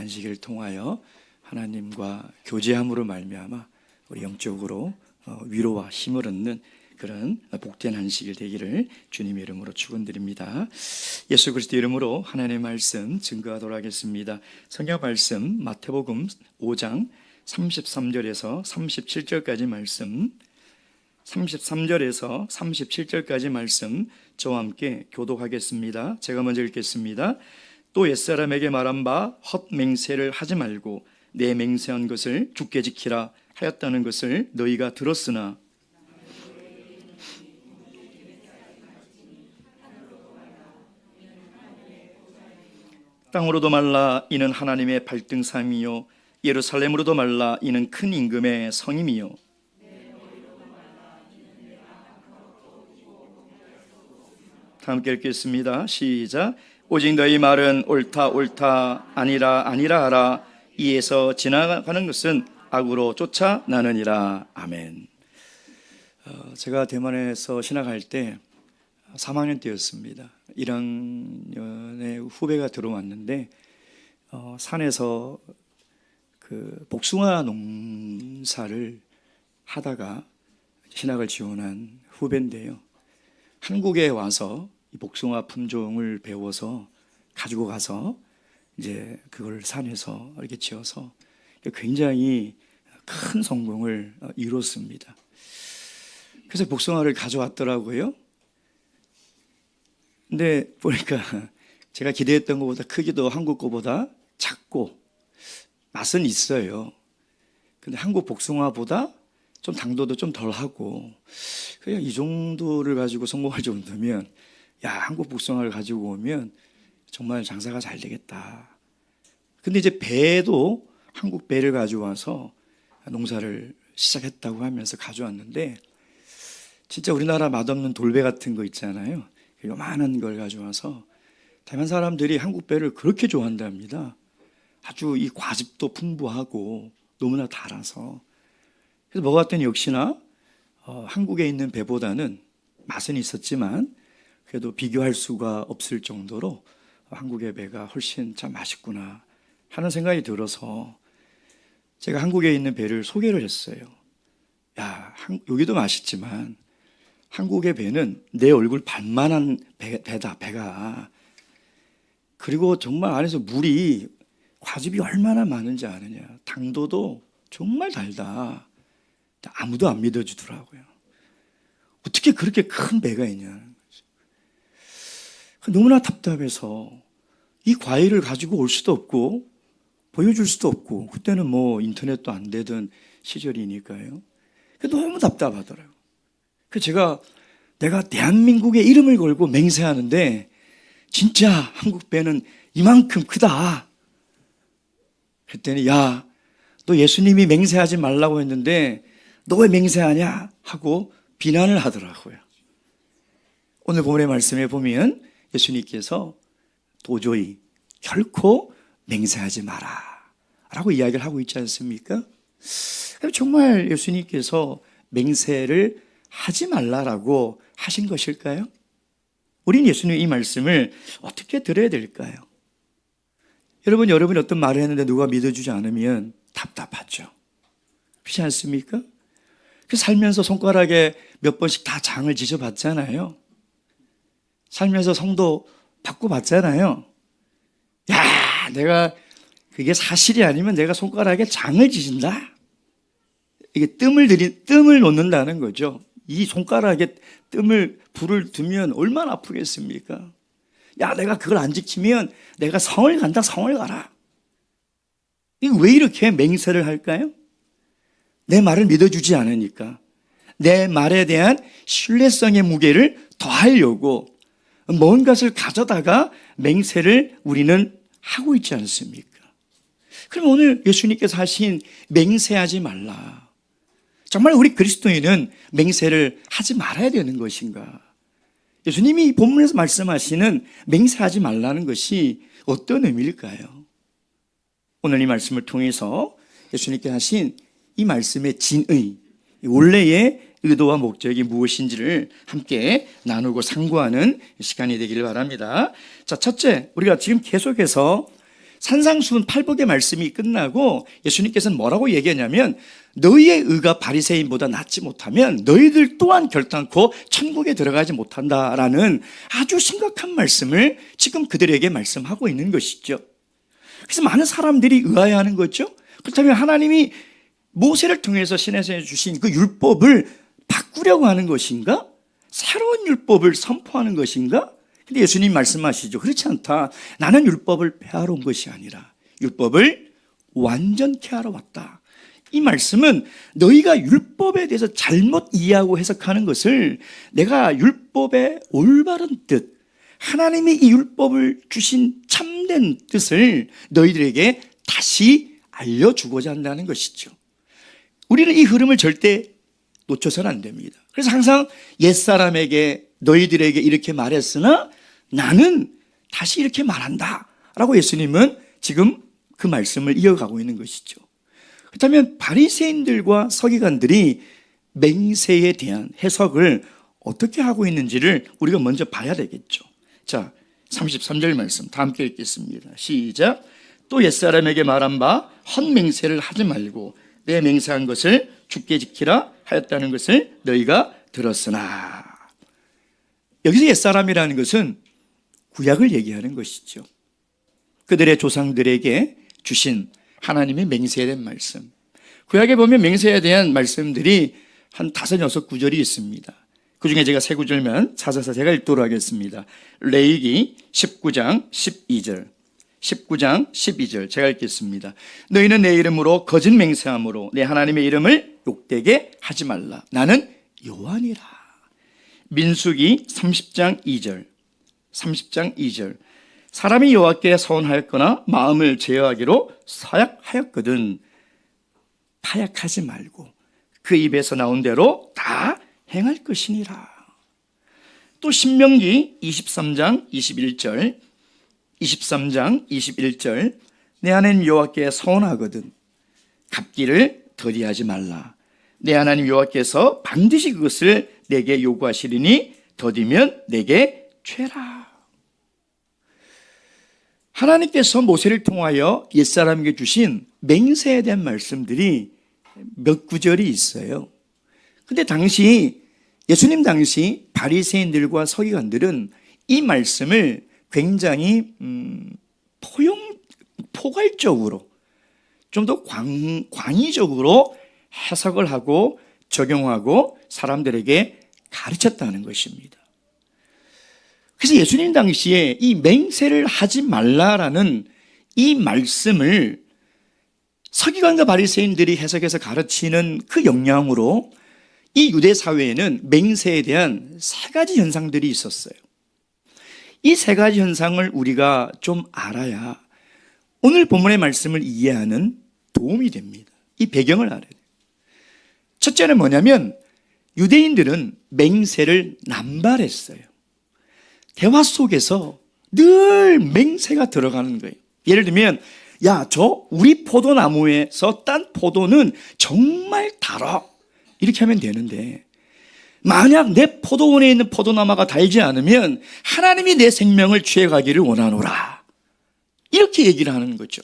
안식일을 통하여 하나님과 교제함으로 말미암아 우리 영적으로 위로와 힘을 얻는 그런 복된 안식일 되기를 주님의 이름으로 축원드립니다. 예수 그리스도 이름으로 하나님의 말씀 증거하도록 하겠습니다. 성경 말씀 마태복음 5장 33절에서 37절까지 말씀, 33절에서 37절까지 말씀 저와 함께 교독하겠습니다. 제가 먼저 읽겠습니다. 또 옛사람에게 말한 바 헛맹세를 하지 말고 내 맹세한 것을 굳게 지키라 하였다는 것을 너희가 들었으나 땅으로도 말라 이는 하나님의 발등삼이요 예루살렘으로도 말라 이는 큰 임금의 성임이요 다 함께 읽겠습니다. 시작. 오직 너희 말은 옳다 옳다 아니라 아니라 하라. 이에서 지나가는 것은 악으로 쫓아나느니라. 아멘. 제가 대만에서 신학할 때 3학년 때였습니다. 1학년에 후배가 들어왔는데 산에서 그 복숭아 농사를 하다가 신학을 지원한 후배인데요. 한국에 와서 이 복숭아 품종을 배워서 가지고 가서 이제 그걸 산에서 이렇게 지어서 굉장히 큰 성공을 이뤘습니다. 그래서 복숭아를 가져왔더라고요. 근데 보니까 제가 기대했던 것보다 크기도 한국 거보다 작고 맛은 있어요. 근데 한국 복숭아보다 좀 당도도 좀 덜하고 그냥 이 정도를 가지고 성공할 정도면 야, 한국 복숭아를 가지고 오면 정말 장사가 잘 되겠다. 근데 이제 배도 한국 배를 가져와서 농사를 시작했다고 하면서 가져왔는데 진짜 우리나라 맛없는 돌배 같은 거 있잖아요. 요만한 걸 가져와서 대만 사람들이 한국 배를 그렇게 좋아한답니다. 아주 이 과즙도 풍부하고 너무나 달아서. 그래서 먹어봤더니 역시나 한국에 있는 배보다는 맛은 있었지만 그래도 비교할 수가 없을 정도로 한국의 배가 훨씬 참 맛있구나 하는 생각이 들어서 제가 한국에 있는 배를 소개를 했어요. 야, 여기도 맛있지만 한국의 배는 내 얼굴 반만한 배다, 배가. 그리고 정말 안에서 물이 과즙이 얼마나 많은지 아느냐. 당도도 정말 달다. 아무도 안 믿어주더라고요. 어떻게 그렇게 큰 배가 있냐는 거죠. 너무나 답답해서 이 과일을 가지고 올 수도 없고 보여줄 수도 없고 그때는 뭐 인터넷도 안 되던 시절이니까요. 너무 답답하더라고요. 그래서 내가 대한민국의 이름을 걸고 맹세하는데 진짜 한국 배는 이만큼 크다. 그랬더니 야, 너 예수님이 맹세하지 말라고 했는데 너 왜 맹세하냐 하고 비난을 하더라고요. 오늘 본문의 말씀에 보면 예수님께서 도저히 결코 맹세하지 마라 라고 이야기를 하고 있지 않습니까? 정말 예수님께서 맹세를 하지 말라라고 하신 것일까요? 우리는 예수님의 이 말씀을 어떻게 들어야 될까요? 여러분이 어떤 말을 했는데 누가 믿어주지 않으면 답답하죠. 그렇지 않습니까? 살면서 손가락에 몇 번씩 다 장을 지져봤잖아요. 살면서 성도 바꿔봤잖아요. 야, 내가 그게 사실이 아니면 내가 손가락에 장을 지진다. 이게 뜸을 놓는다는 거죠. 이 손가락에 불을 두면 얼마나 아프겠습니까? 야, 내가 그걸 안 지키면 내가 성을 간다, 성을 가라. 이거 왜 이렇게 맹세를 할까요? 내 말을 믿어주지 않으니까. 내 말에 대한 신뢰성의 무게를 더하려고 먼 것을 가져다가 맹세를 우리는 하고 있지 않습니까? 그럼 오늘 예수님께서 하신 맹세하지 말라. 정말 우리 그리스도인은 맹세를 하지 말아야 되는 것인가? 예수님이 본문에서 말씀하시는 맹세하지 말라는 것이 어떤 의미일까요? 오늘 이 말씀을 통해서 예수님께서 하신 이 말씀의 진의, 원래의 의도와 목적이 무엇인지를 함께 나누고 상고하는 시간이 되기를 바랍니다. 자, 첫째, 우리가 지금 계속해서 산상수훈 팔복의 말씀이 끝나고 예수님께서는 뭐라고 얘기하냐면 너희의 의가 바리새인보다 낫지 못하면 너희들 또한 결단코 천국에 들어가지 못한다라는 아주 심각한 말씀을 지금 그들에게 말씀하고 있는 것이죠. 그래서 많은 사람들이 의아해하는 거죠. 그렇다면 하나님이 모세를 통해서 시내에 주신 그 율법을 바꾸려고 하는 것인가? 새로운 율법을 선포하는 것인가? 근데 예수님 말씀하시죠. 그렇지 않다. 나는 율법을 폐하러 온 것이 아니라 율법을 완전케 하러 왔다. 이 말씀은 너희가 율법에 대해서 잘못 이해하고 해석하는 것을 내가 율법의 올바른 뜻, 하나님이 이 율법을 주신 참된 뜻을 너희들에게 다시 알려주고자 한다는 것이죠. 우리는 이 흐름을 절대 놓쳐서는 안 됩니다. 그래서 항상 옛사람에게 너희들에게 이렇게 말했으나 나는 다시 이렇게 말한다 라고 예수님은 지금 그 말씀을 이어가고 있는 것이죠. 그렇다면 바리새인들과 서기관들이 맹세에 대한 해석을 어떻게 하고 있는지를 우리가 먼저 봐야 되겠죠. 자, 33절 말씀 다 함께 읽겠습니다. 시작. 또 옛사람에게 말한 바 헛맹세를 하지 말고 내 맹세한 것을 주께 지키라 하였다는 것을 너희가 들었으나. 여기서 옛사람이라는 것은 구약을 얘기하는 것이죠. 그들의 조상들에게 주신 하나님의 맹세에 대한 말씀. 구약에 보면 맹세에 대한 말씀들이 한 5, 6구절이 있습니다. 그 중에 제가 3구절만 찾아서 제가 읽도록 하겠습니다. 레위기 19장 12절 19장 12절 제가 읽겠습니다. 너희는 내 이름으로 거짓 맹세함으로 내 하나님의 이름을 욕되게 하지 말라. 나는 여호와니라. 민수기 30장 2절 30장 2절 사람이 여호와께 서원하였거나 마음을 제어하기로 서약하였거든 파약하지 말고 그 입에서 나온 대로 다 행할 것이니라. 또 신명기 23장 21절 23장 21절 내 하나님 여호와께 서원하거든 갚기를 더디하지 말라. 내 하나님 여호와께서 반드시 그것을 내게 요구하시리니 더디면 내게 죄라. 하나님께서 모세를 통하여 옛사람에게 주신 맹세에 대한 말씀들이 몇 구절이 있어요. 근데 당시 예수님 당시 바리새인들과 서기관들은 이 말씀을 굉장히 포괄적으로 좀 더 광의적으로 해석을 하고 적용하고 사람들에게 가르쳤다는 것입니다. 그래서 예수님 당시에 이 맹세를 하지 말라라는 이 말씀을 서기관과 바리새인들이 해석해서 가르치는 그 영향으로 이 유대 사회에는 맹세에 대한 3가지 현상들이 있었어요. 이 3가지 현상을 우리가 좀 알아야 오늘 본문의 말씀을 이해하는 도움이 됩니다. 이 배경을 알아야 돼요. 첫째는 뭐냐면 유대인들은 맹세를 남발했어요. 대화 속에서 늘 맹세가 들어가는 거예요. 예를 들면 야, 우리 포도나무에서 딴 포도는 정말 달아. 이렇게 하면 되는데 만약 내 포도원에 있는 포도나무가 달지 않으면 하나님이 내 생명을 취해가기를 원하노라. 이렇게 얘기를 하는 거죠.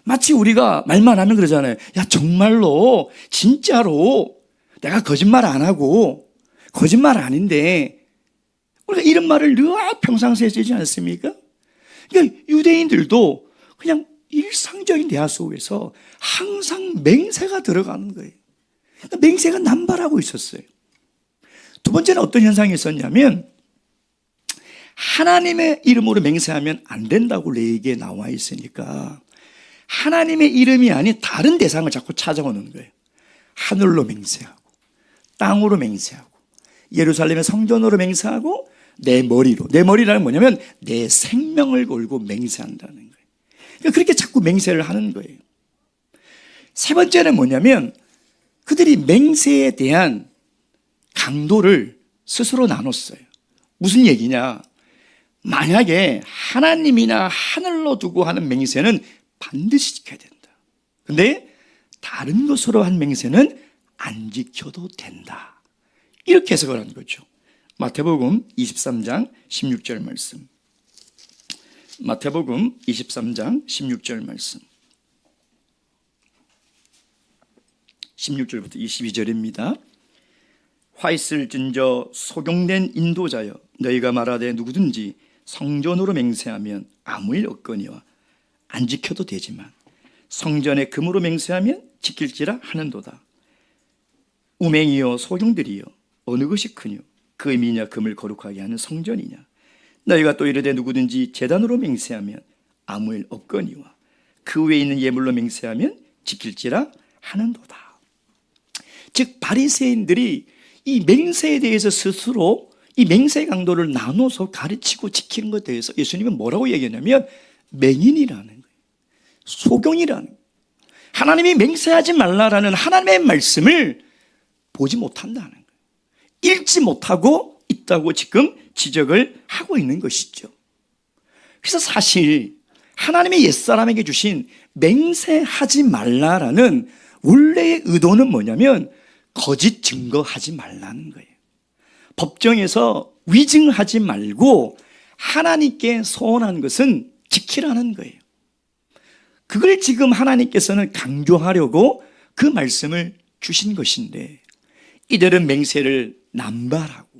마치 우리가 말만 하면 그러잖아요. 야, 정말로 진짜로 내가 거짓말 안 하고 거짓말 아닌데 우리가 이런 말을 늘 평상시에 쓰지 않습니까? 그러니까 유대인들도 그냥 일상적인 대화 속에서 항상 맹세가 들어가는 거예요. 그러니까 맹세가 남발하고 있었어요. 두 번째는 어떤 현상이 있었냐면 하나님의 이름으로 맹세하면 안 된다고 레위기에 나와 있으니까 하나님의 이름이 아닌 다른 대상을 자꾸 찾아오는 거예요. 하늘로 맹세하고 땅으로 맹세하고 예루살렘의 성전으로 맹세하고 내 머리로. 내 머리라는 뭐냐면 내 생명을 걸고 맹세한다는 거예요. 그러니까 그렇게 자꾸 맹세를 하는 거예요. 세 번째는 뭐냐면 그들이 맹세에 대한 강도를 스스로 나눴어요. 무슨 얘기냐? 만약에 하나님이나 하늘로 두고 하는 맹세는 반드시 지켜야 된다. 근데 다른 것으로 한 맹세는 안 지켜도 된다. 이렇게 해석을 한 거죠. 마태복음 23장 16절 말씀. 마태복음 23장 16절 말씀. 16절부터 22절입니다. 화 있을진저 소경된 인도자여, 너희가 말하되 누구든지 성전으로 맹세하면 아무 일 없거니와 안 지켜도 되지만 성전에 금으로 맹세하면 지킬지라 하는도다. 우맹이여 소경들이여, 어느 것이 크뇨? 금이냐 금을 거룩하게 하는 성전이냐? 너희가 또 이르되 누구든지 제단으로 맹세하면 아무 일 없거니와 그 외에 있는 예물로 맹세하면 지킬지라 하는도다. 즉 바리새인들이 이 맹세에 대해서 스스로 이 맹세 강도를 나눠서 가르치고 지키는 것에 대해서 예수님은 뭐라고 얘기하냐면 맹인이라는 거예요. 소경이라는 거예요. 하나님이 맹세하지 말라라는 하나님의 말씀을 보지 못한다는 거예요. 읽지 못하고 있다고 지금 지적을 하고 있는 것이죠. 그래서 사실 하나님이 옛사람에게 주신 맹세하지 말라라는 원래의 의도는 뭐냐면 거짓 증거하지 말라는 거예요. 법정에서 위증하지 말고 하나님께 소원한 것은 지키라는 거예요. 그걸 지금 하나님께서는 강조하려고 그 말씀을 주신 것인데, 이들은 맹세를 남발하고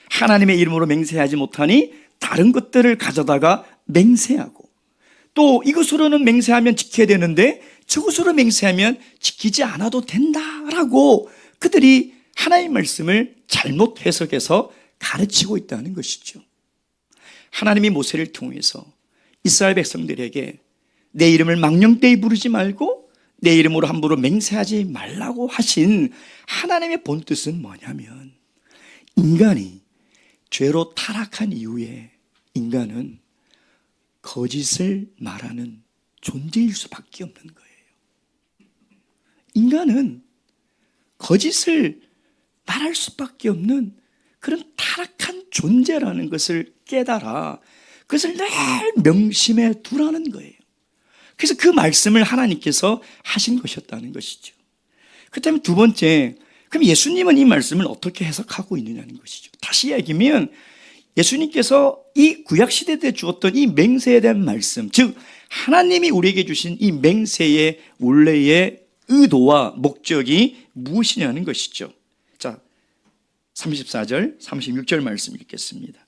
하나님의 이름으로 맹세하지 못하니 다른 것들을 가져다가 맹세하고, 또 이것으로는 맹세하면 지켜야 되는데 저것으로 맹세하면 지키지 않아도 된다라고 그들이 하나님의 말씀을 잘못 해석해서 가르치고 있다는 것이죠. 하나님이 모세를 통해서 이스라엘 백성들에게 내 이름을 망령되이 부르지 말고 내 이름으로 함부로 맹세하지 말라고 하신 하나님의 본뜻은 뭐냐면, 인간이 죄로 타락한 이후에 인간은 거짓을 말하는 존재일 수밖에 없는 거예요. 인간은 거짓을 말할 수밖에 없는 그런 타락한 존재라는 것을 깨달아 그것을 늘 명심해 두라는 거예요. 그래서 그 말씀을 하나님께서 하신 것이었다는 것이죠. 그렇다면 두 번째, 그럼 예수님은 이 말씀을 어떻게 해석하고 있느냐는 것이죠. 다시 얘기하면 예수님께서 이 구약시대 때 주었던 이 맹세에 대한 말씀, 즉 하나님이 우리에게 주신 이 맹세의 원래의 의도와 목적이 무엇이냐는 것이죠. 자, 34절, 36절 말씀 읽겠습니다.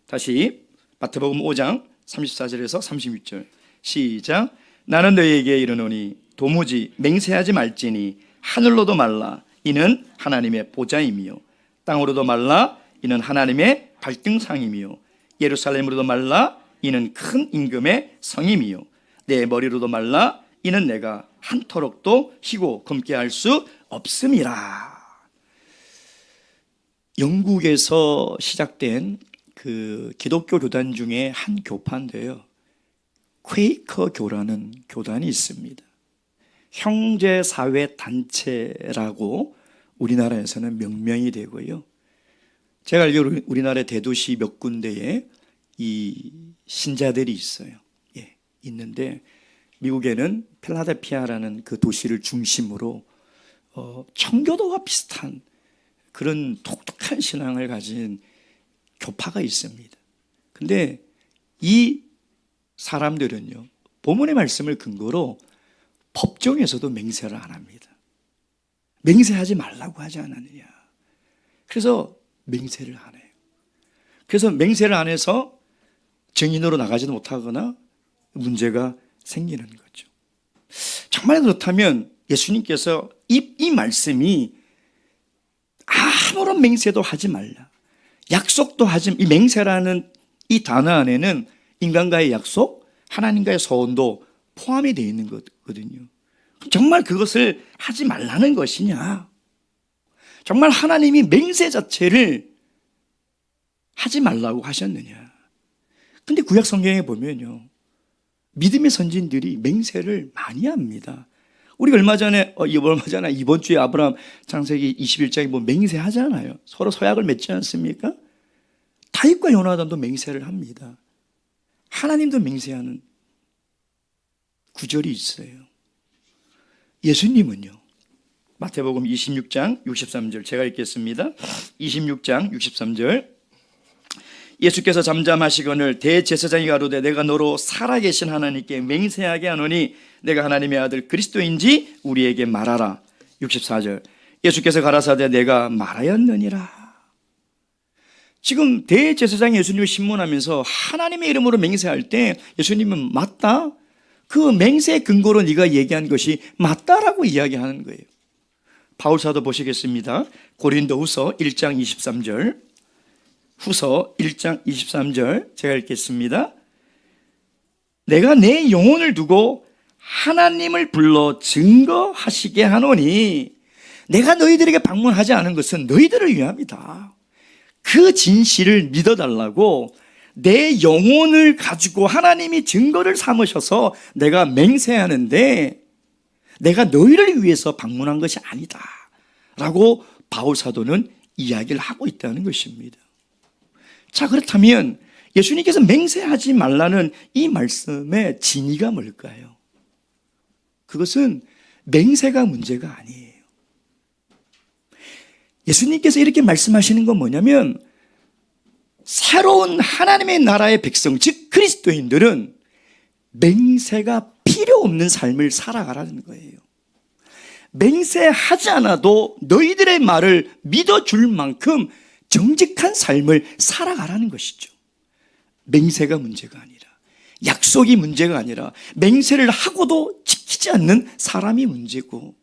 다시 마태복음 5장 34절에서 36절 시작. 나는 너희에게 이르노니 도무지 맹세하지 말지니 하늘로도 말라, 이는 하나님의 보좌이며 땅으로도 말라, 이는 하나님의 발등상이며 예루살렘으로도 말라, 이는 큰 임금의 성임이요 내 머리로도 말라, 이는 내가 한터럭도 희고 검게 할 수 없음이라. 영국에서 시작된 그 기독교 교단 중에 한 교파인데요, 퀘이커교라는 교단이 있습니다. 형제사회단체라고 우리나라에서는 명명이 되고요, 제가 알기로 우리나라 대도시 몇 군데에 이 신자들이 있어요. 예, 있는데 미국에는 필라델피아라는 그 도시를 중심으로 청교도와 비슷한 그런 독특한 신앙을 가진 교파가 있습니다. 근데 이 사람들은요, 본문의 말씀을 근거로 법정에서도 맹세를 안 합니다. 맹세하지 말라고 하지 않았느냐. 그래서 맹세를 안 해요. 그래서 맹세를 안 해서 증인으로 나가지도 못하거나 문제가 생기는 거죠. 정말 그렇다면 예수님께서 이 말씀이 아무런 맹세도 하지 말라, 약속도 하지, 이 맹세라는 이 단어 안에는 인간과의 약속, 하나님과의 소원도 포함이 되어 있는 거거든요. 정말 그것을 하지 말라는 것이냐? 정말 하나님이 맹세 자체를 하지 말라고 하셨느냐? 근데 구약 성경에 보면요, 믿음의 선진들이 맹세를 많이 합니다. 우리가 얼마 전에 이번 주에 아브라함 창세기 21장에 뭐 맹세하잖아요. 서로 서약을 맺지 않습니까? 다윗과 요나단도 맹세를 합니다. 하나님도 맹세하는 구절이 있어요. 예수님은요, 마태복음 26장 63절 제가 읽겠습니다. 26장 63절 예수께서 잠잠하시거늘 대제사장이 가로되 내가 너로 살아계신 하나님께 맹세하게 하노니 내가 하나님의 아들 그리스도인지 우리에게 말하라. 64절 예수께서 가라사대 내가 말하였느니라. 지금 대제사장이 예수님을 신문하면서 하나님의 이름으로 맹세할 때 예수님은 맞다? 그 맹세의 근거로 네가 얘기한 것이 맞다라고 이야기하는 거예요. 바울사도 보시겠습니다. 고린도후서 1장 23절 후서 1장 23절 제가 읽겠습니다. 내가 내 영혼을 두고 하나님을 불러 증거하시게 하노니 내가 너희들에게 방문하지 않은 것은 너희들을 위함이다. 그 진실을 믿어달라고 내 영혼을 가지고 하나님이 증거를 삼으셔서 내가 맹세하는데 내가 너희를 위해서 방문한 것이 아니다 라고 바울사도는 이야기를 하고 있다는 것입니다. 자, 그렇다면 예수님께서 맹세하지 말라는 이 말씀의 진의가 뭘까요? 그것은 맹세가 문제가 아니에요. 예수님께서 이렇게 말씀하시는 건 뭐냐면 새로운 하나님의 나라의 백성, 즉 그리스도인들은 맹세가 필요 없는 삶을 살아가라는 거예요. 맹세하지 않아도 너희들의 말을 믿어줄 만큼 정직한 삶을 살아가라는 것이죠. 맹세가 문제가 아니라, 약속이 문제가 아니라 맹세를 하고도 지키지 않는 사람이 문제고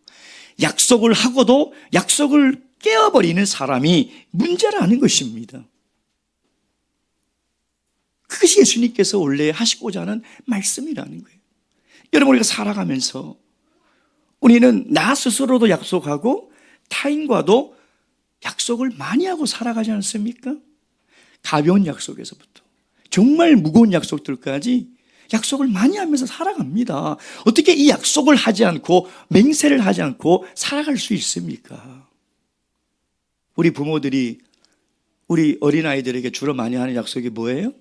약속을 하고도 약속을 깨어버리는 사람이 문제라는 것입니다. 그것이 예수님께서 원래 하시고자 하는 말씀이라는 거예요. 여러분, 우리가 살아가면서 우리는 나 스스로도 약속하고 타인과도 약속을 많이 하고 살아가지 않습니까? 가벼운 약속에서부터 정말 무거운 약속들까지 약속을 많이 하면서 살아갑니다. 어떻게 이 약속을 하지 않고 맹세를 하지 않고 살아갈 수 있습니까? 우리 부모들이 우리 어린아이들에게 주로 많이 하는 약속이 뭐예요?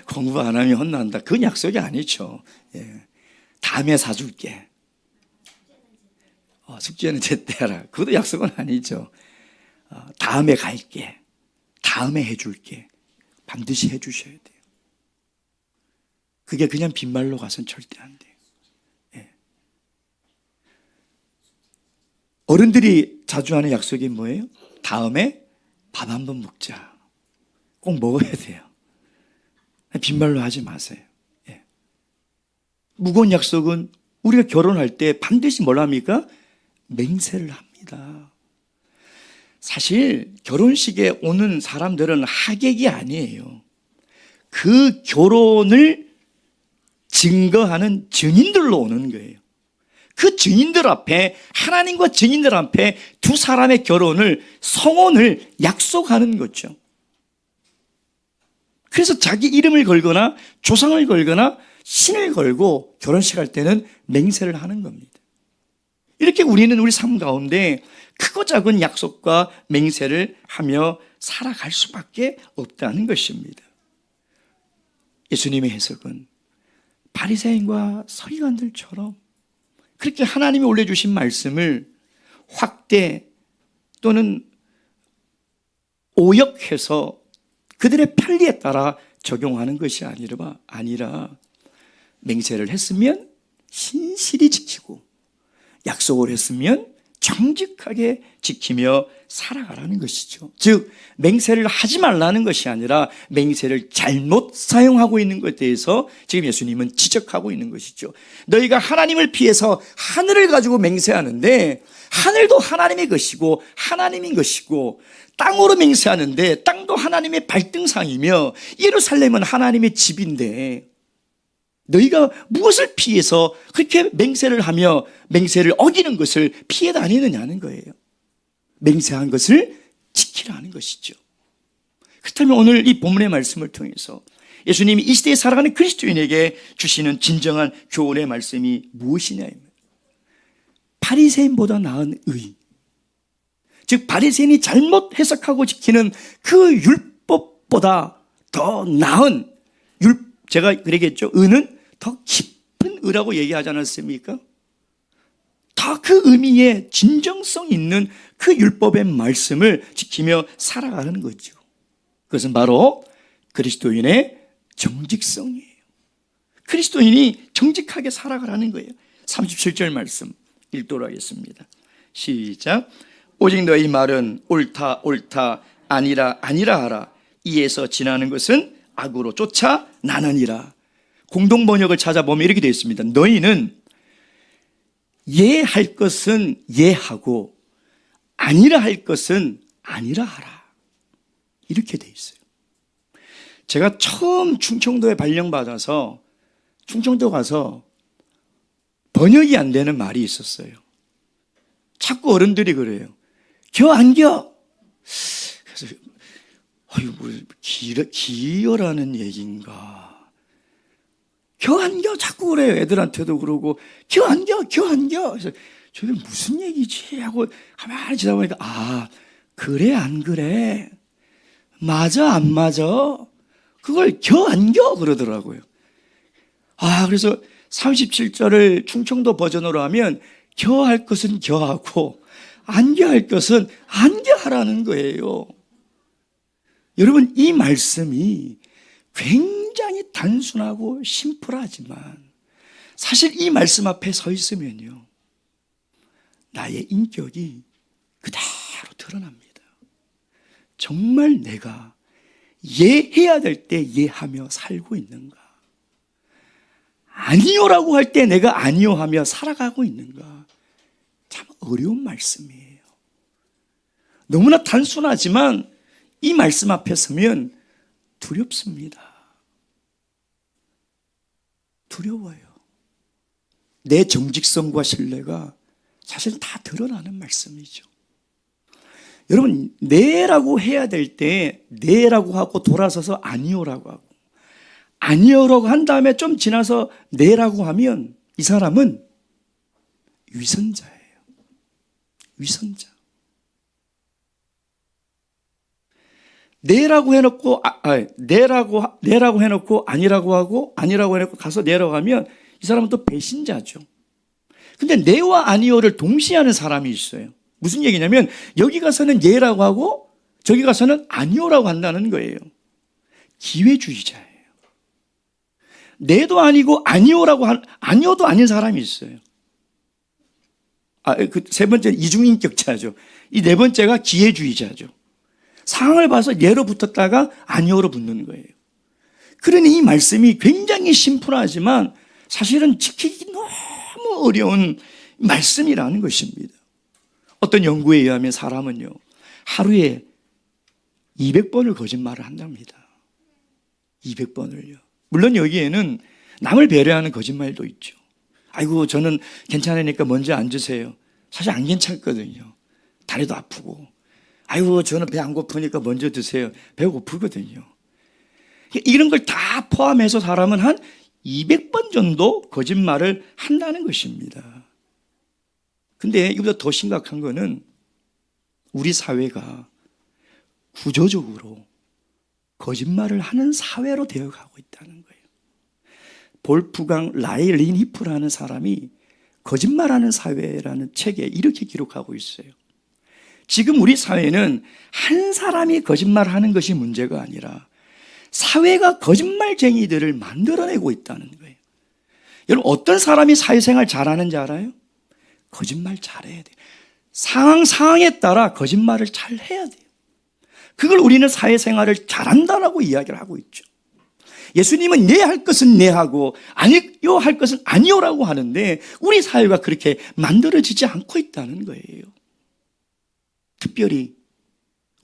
공부 안 하면 혼난다. 그건 약속이 아니죠. 예. 다음에 사줄게. 숙제는 제때 하라. 그것도 약속은 아니죠. 다음에 갈게. 다음에 해줄게. 반드시 해주셔야 돼요. 그게 그냥 빈말로 가서는 절대 안 돼요. 예. 어른들이 자주 하는 약속이 뭐예요? 다음에 밥 한번 먹자. 꼭 먹어야 돼요. 빈말로 하지 마세요. 예. 무거운 약속은 우리가 결혼할 때 반드시 뭘 합니까? 맹세를 합니다. 사실 결혼식에 오는 사람들은 하객이 아니에요. 그 결혼을 증거하는 증인들로 오는 거예요. 그 증인들 앞에, 하나님과 증인들 앞에 두 사람의 결혼을, 성혼을 약속하는 거죠. 그래서 자기 이름을 걸거나 조상을 걸거나 신을 걸고 결혼식 할 때는 맹세를 하는 겁니다. 이렇게 우리는 우리 삶 가운데 크고 작은 약속과 맹세를 하며 살아갈 수밖에 없다는 것입니다. 예수님의 해석은 바리새인과 서기관들처럼 그렇게 하나님이 올려주신 말씀을 확대 또는 오역해서 그들의 편리에 따라 적용하는 것이 아니라 맹세를 했으면 신실히 지키고 약속을 했으면 정직하게 지키며 살아가라는 것이죠. 즉 맹세를 하지 말라는 것이 아니라 맹세를 잘못 사용하고 있는 것에 대해서 지금 예수님은 지적하고 있는 것이죠. 너희가 하나님을 피해서 하늘을 가지고 맹세하는데 하늘도 하나님의 것이고 하나님인 것이고 땅으로 맹세하는데 땅도 하나님의 발등상이며 예루살렘은 하나님의 집인데 너희가 무엇을 피해서 그렇게 맹세를 하며 맹세를 어기는 것을 피해 다니느냐는 거예요. 맹세한 것을 지키라는 것이죠. 그렇다면 오늘 이 본문의 말씀을 통해서 예수님이 이 시대에 살아가는 그리스도인에게 주시는 진정한 교훈의 말씀이 무엇이냐입니다. 바리새인보다 나은 의, 즉 바리새인이 잘못 해석하고 지키는 그 율법보다 더 나은 제가 그러겠죠. 의는 더 깊은 의라고 얘기하지 않았습니까? 더 다 그 의미의 진정성 있는 그 율법의 말씀을 지키며 살아가는 거죠. 그것은 바로 그리스도인의 정직성이에요. 그리스도인이 정직하게 살아가라는 거예요. 37절 말씀 읽도록 하겠습니다. 시작. 오직 너희 말은 옳다 옳다 아니라 아니라 하라. 이에서 지나는 것은 악으로 쫓아나느니라. 공동 번역을 찾아보면 이렇게 되어 있습니다. 너희는 예할 것은 예하고 아니라 할 것은 아니라 하라. 이렇게 되어 있어요. 제가 처음 충청도에 발령받아서 충청도 가서 번역이 안 되는 말이 있었어요. 자꾸 어른들이 그래요. 겨 안 겨? 그래서 뭐 기어라는 얘기인가? 겨 안 겨? 자꾸 그래요. 애들한테도 그러고 겨 안 겨? 겨 안 겨? 그래서 저게 무슨 얘기지? 하고 가만히 지다 보니까 아, 그래 안 그래? 맞아 안 맞아? 그걸 겨 안 겨? 그러더라고요. 아, 그래서 37절을 충청도 버전으로 하면 겨 할 것은 겨하고 안 겨 할 것은 안 겨 하라는 거예요. 여러분, 이 말씀이 굉장히 단순하고 심플하지만 사실 이 말씀 앞에 서 있으면요, 나의 인격이 그대로 드러납니다. 정말 내가 예해야 될 때 예하며 살고 있는가? 아니요라고 할 때 내가 아니요 하며 살아가고 있는가? 참 어려운 말씀이에요. 너무나 단순하지만 이 말씀 앞에 서면 두렵습니다. 두려워요. 내 정직성과 신뢰가 사실 다 드러나는 말씀이죠. 여러분, 네라고 해야 될 때 네라고 하고 돌아서서 아니요라고 하고 아니요라고 한 다음에 좀 지나서 네라고 하면 이 사람은 위선자예요. 위선자. 네라고 해놓고 네라고 해놓고 아니라고 하고 아니라고 해놓고 가서 네라고 하면 이 사람은 또 배신자죠. 근데 네와 아니요를 동시에 하는 사람이 있어요. 무슨 얘기냐면 여기 가서는 예라고 하고 저기 가서는 아니요라고 한다는 거예요. 기회주의자예요. 네도 아니고 아니요도 아닌 사람이 있어요. 그 세 번째는 이중인격자죠. 이 네 번째가 기회주의자죠. 상황을 봐서 예로 붙었다가 아니요로 붙는 거예요. 그러니 이 말씀이 굉장히 심플하지만 사실은 지키기 너무 어려운 말씀이라는 것입니다. 어떤 연구에 의하면 사람은요, 하루에 200번을 거짓말을 한답니다. 200번을요. 물론 여기에는 남을 배려하는 거짓말도 있죠. 아이고, 저는 괜찮으니까 먼저 앉으세요. 사실 안 괜찮거든요. 다리도 아프고. 아이고, 저는 배 안 고프니까 먼저 드세요. 배가 고프거든요. 이런 걸 다 포함해서 사람은 한 200번 정도 거짓말을 한다는 것입니다. 근데 이보다 더 심각한 거는 우리 사회가 구조적으로 거짓말을 하는 사회로 되어가고 있다는 거예요. 볼프강 라이린히프라는 사람이 거짓말하는 사회라는 책에 이렇게 기록하고 있어요. 지금 우리 사회는 한 사람이 거짓말하는 것이 문제가 아니라 사회가 거짓말쟁이들을 만들어내고 있다는 거예요. 여러분, 어떤 사람이 사회생활 잘하는지 알아요? 거짓말 잘해야 돼요. 상황에 따라 거짓말을 잘 해야 돼요. 그걸 우리는 사회생활을 잘한다라고 이야기를 하고 있죠. 예수님은 네 할 것은 네 하고 아니요 할 것은 아니요라고 하는데 우리 사회가 그렇게 만들어지지 않고 있다는 거예요. 특별히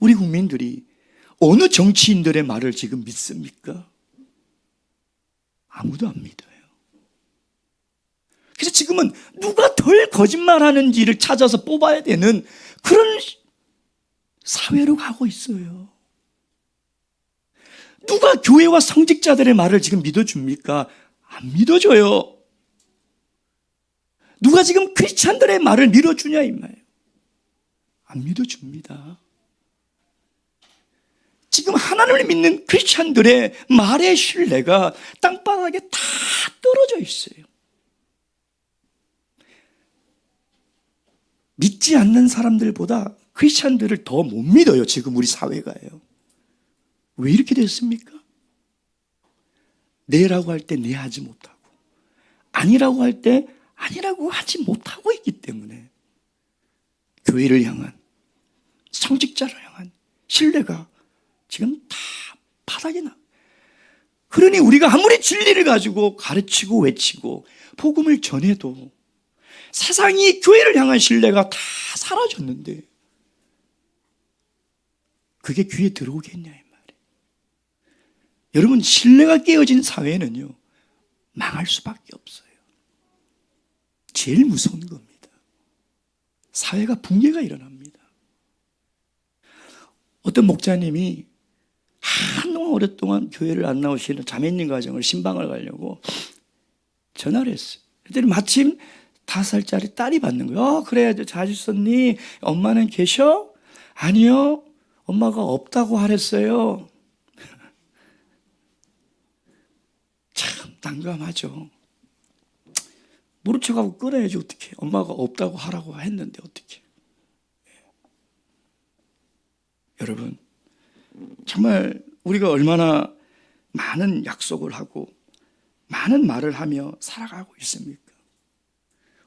우리 국민들이 어느 정치인들의 말을 지금 믿습니까? 아무도 안 믿어요. 그래서 지금은 누가 덜 거짓말하는지를 찾아서 뽑아야 되는 그런 사회로 가고 있어요. 누가 교회와 성직자들의 말을 지금 믿어줍니까? 안 믿어줘요. 누가 지금 크리스찬들의 말을 믿어주냐 이 말이에요. 안 믿어줍니다. 지금 하나님을 믿는 크리스찬들의 말의 신뢰가 땅바닥에 다 떨어져 있어요. 믿지 않는 사람들보다 크리스찬들을 더 못 믿어요. 지금 우리 사회가요. 왜 이렇게 됐습니까? 네라고 할 때 네 하지 못하고, 아니라고 할 때 아니라고 하지 못하고 있기 때문에 교회를 향한, 성직자를 향한 신뢰가 지금 다 바닥에 나. 그러니 우리가 아무리 진리를 가지고 가르치고 외치고 복음을 전해도 세상이 교회를 향한 신뢰가 다 사라졌는데 그게 귀에 들어오겠냐 이 말이에요. 여러분, 신뢰가 깨어진 사회는요 망할 수밖에 없어요. 제일 무서운 겁니다. 사회가 붕괴가 일어납니다. 어떤 목자님이 한동안 오랫동안 교회를 안 나오시는 자매님 가정을 신방을 가려고 전화를 했어요. 그랬더니 마침 5살짜리 딸이 받는 거예요. 그래, 잘 있었니? 엄마는 계셔? 아니요, 엄마가 없다고 하랬어요. 참 난감하죠. 모른 척하고 끊어야지 어떡해. 엄마가 없다고 하라고 했는데 어떡해. 여러분, 정말 우리가 얼마나 많은 약속을 하고 많은 말을 하며 살아가고 있습니까?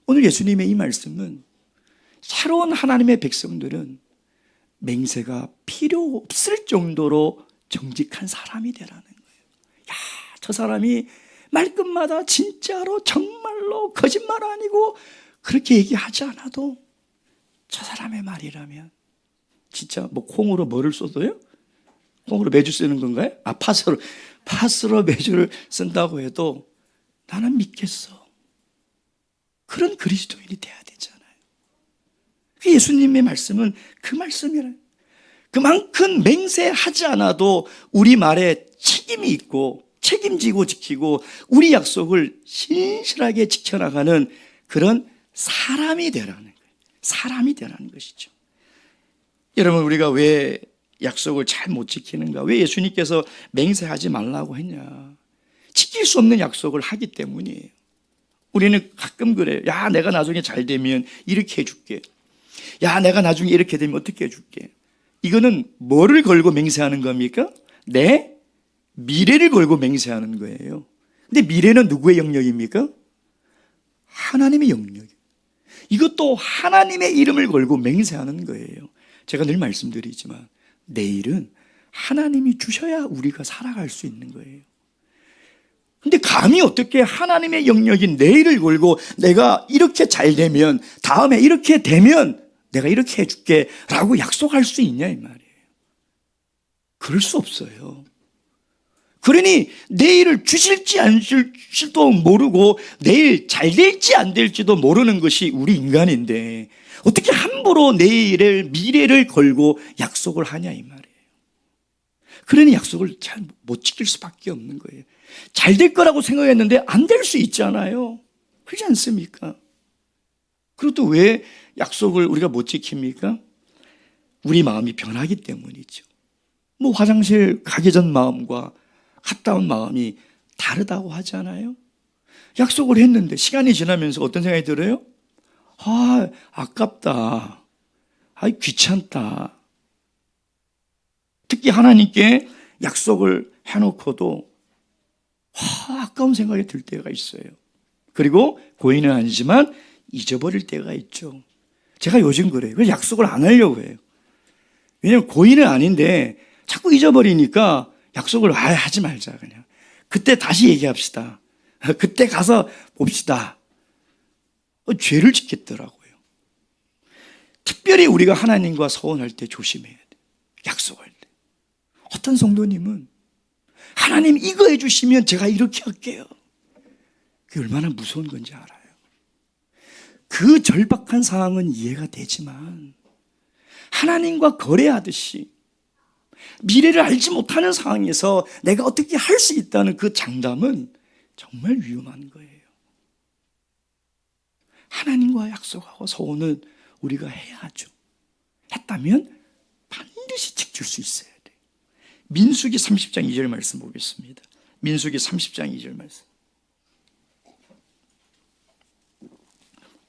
오늘 예수님의 이 말씀은 새로운 하나님의 백성들은 맹세가 필요 없을 정도로 정직한 사람이 되라는 거예요. 야, 저 사람이 말끝마다 진짜로 정말로 거짓말 아니고 그렇게 얘기하지 않아도 저 사람의 말이라면 진짜 뭐 콩으로 뭐를 써도요? 콩으로 매주 쓰는 건가요? 아, 팥으로 매주를 쓴다고 해도 나는 믿겠어. 그런 그리스도인이 돼야 되잖아요. 예수님의 말씀은 그 말씀이래요. 그만큼 맹세하지 않아도 우리 말에 책임이 있고 책임지고 지키고 우리 약속을 신실하게 지켜나가는 그런 사람이 되라는 거예요. 사람이 되라는 것이죠. 여러분, 우리가 왜 약속을 잘 못 지키는가? 왜 예수님께서 맹세하지 말라고 했냐? 지킬 수 없는 약속을 하기 때문이에요. 우리는 가끔 그래요. 야, 내가 나중에 잘 되면 이렇게 해줄게. 야, 내가 나중에 이렇게 되면 어떻게 해줄게. 이거는 뭐를 걸고 맹세하는 겁니까? 내 미래를 걸고 맹세하는 거예요. 근데 미래는 누구의 영역입니까? 하나님의 영역이에요. 이것도 하나님의 이름을 걸고 맹세하는 거예요. 제가 늘 말씀드리지만 내일은 하나님이 주셔야 우리가 살아갈 수 있는 거예요. 근데 감히 어떻게 하나님의 영역인 내일을 걸고 내가 이렇게 잘 되면, 다음에 이렇게 되면 내가 이렇게 해줄게 라고 약속할 수 있냐 이 말이에요. 그럴 수 없어요. 그러니 내일을 주실지 안 주실지도 모르고 내일 잘 될지 안 될지도 모르는 것이 우리 인간인데 어떻게 함부로 내일을, 미래를 걸고 약속을 하냐 이 말이에요. 그러니 약속을 잘 못 지킬 수밖에 없는 거예요. 잘 될 거라고 생각했는데 안 될 수 있잖아요. 그렇지 않습니까? 그리고 또 왜 약속을 우리가 못 지킵니까? 우리 마음이 변하기 때문이죠. 뭐 화장실 가기 전 마음과 갔다 온 마음이 다르다고 하잖아요. 약속을 했는데 시간이 지나면서 어떤 생각이 들어요? 아, 아깝다. 아, 귀찮다. 특히 하나님께 약속을 해놓고도 아까운 생각이 들 때가 있어요. 그리고 고인은 아니지만 잊어버릴 때가 있죠. 제가 요즘 그래요. 그래서 약속을 안 하려고 해요. 왜냐하면 고인은 아닌데 자꾸 잊어버리니까 약속을 하지 말자 그냥. 그때 다시 얘기합시다. 그때 가서 봅시다. 죄를 짓겠더라고요. 특별히 우리가 하나님과 서원할 때 조심해야 돼요. 약속할 때. 어떤 성도님은 하나님 이거 해주시면 제가 이렇게 할게요. 그게 얼마나 무서운 건지 알아요. 그 절박한 상황은 이해가 되지만 하나님과 거래하듯이 미래를 알지 못하는 상황에서 내가 어떻게 할 수 있다는 그 장담은 정말 위험한 거예요. 하나님과 약속하고 서원은 우리가 해야죠. 했다면 반드시 지킬 수 있어야 돼요. 민수기 30장 2절 말씀 보겠습니다. 민수기 30장 2절 말씀.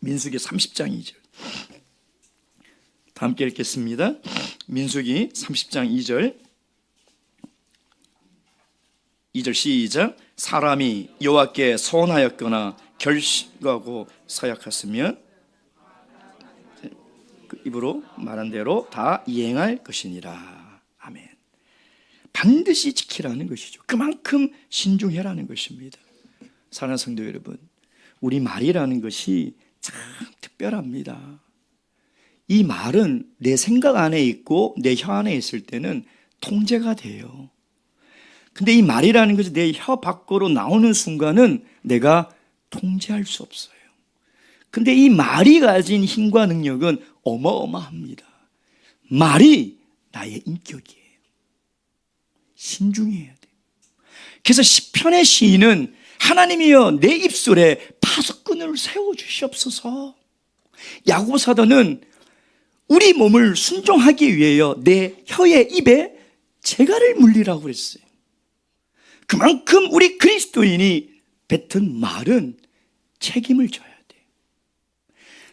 민수기 30장 2절. 다 함께 읽겠습니다. 민수기 30장 2절. 2절 시작. 사람이 여호와께 서원하였거나 결식하고 서약했으면 그 입으로 말한 대로 다 이행할 것이니라. 아멘. 반드시 지키라는 것이죠. 그만큼 신중해라는 것입니다. 사랑하는 성도 여러분, 우리 말이라는 것이 참 특별합니다. 이 말은 내 생각 안에 있고 내 혀 안에 있을 때는 통제가 돼요. 근데 이 말이라는 것이 내 혀 밖으로 나오는 순간은 내가 통제할 수 없어요. 근데 이 말이 가진 힘과 능력은 어마어마합니다. 말이 나의 인격이에요. 신중해야 돼요. 그래서 시편의 시인은 하나님이여 내 입술에 파수꾼을 세워주시옵소서. 야고보 사도는 우리 몸을 순종하기 위하여 내 혀의 입에 재갈을 물리라고 그랬어요. 그만큼 우리 그리스도인이 뱉은 말은 책임을 져야 돼요.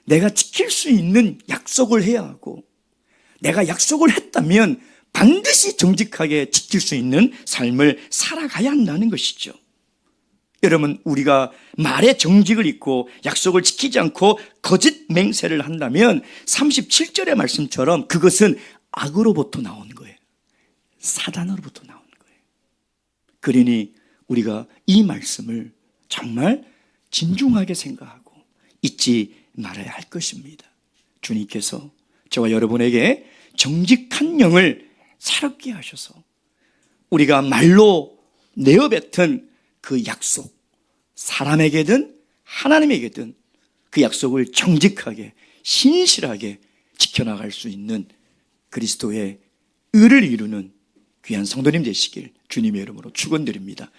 내가 지킬 수 있는 약속을 해야 하고, 내가 약속을 했다면 반드시 정직하게 지킬 수 있는 삶을 살아가야 한다는 것이죠. 여러분, 우리가 말에 정직을 잊고 약속을 지키지 않고 거짓 맹세를 한다면 37절의 말씀처럼 그것은 악으로부터 나온 거예요. 사단으로부터 나온 거예요. 그러니 우리가 이 말씀을 정말 진중하게 생각하고 잊지 말아야 할 것입니다. 주님께서 저와 여러분에게 정직한 영을 새롭게 하셔서 우리가 말로 내어뱉은 그 약속, 사람에게든 하나님에게든 그 약속을 정직하게 신실하게 지켜나갈 수 있는 그리스도의 의를 이루는 귀한 성도님 되시길 주님의 이름으로 축원드립니다.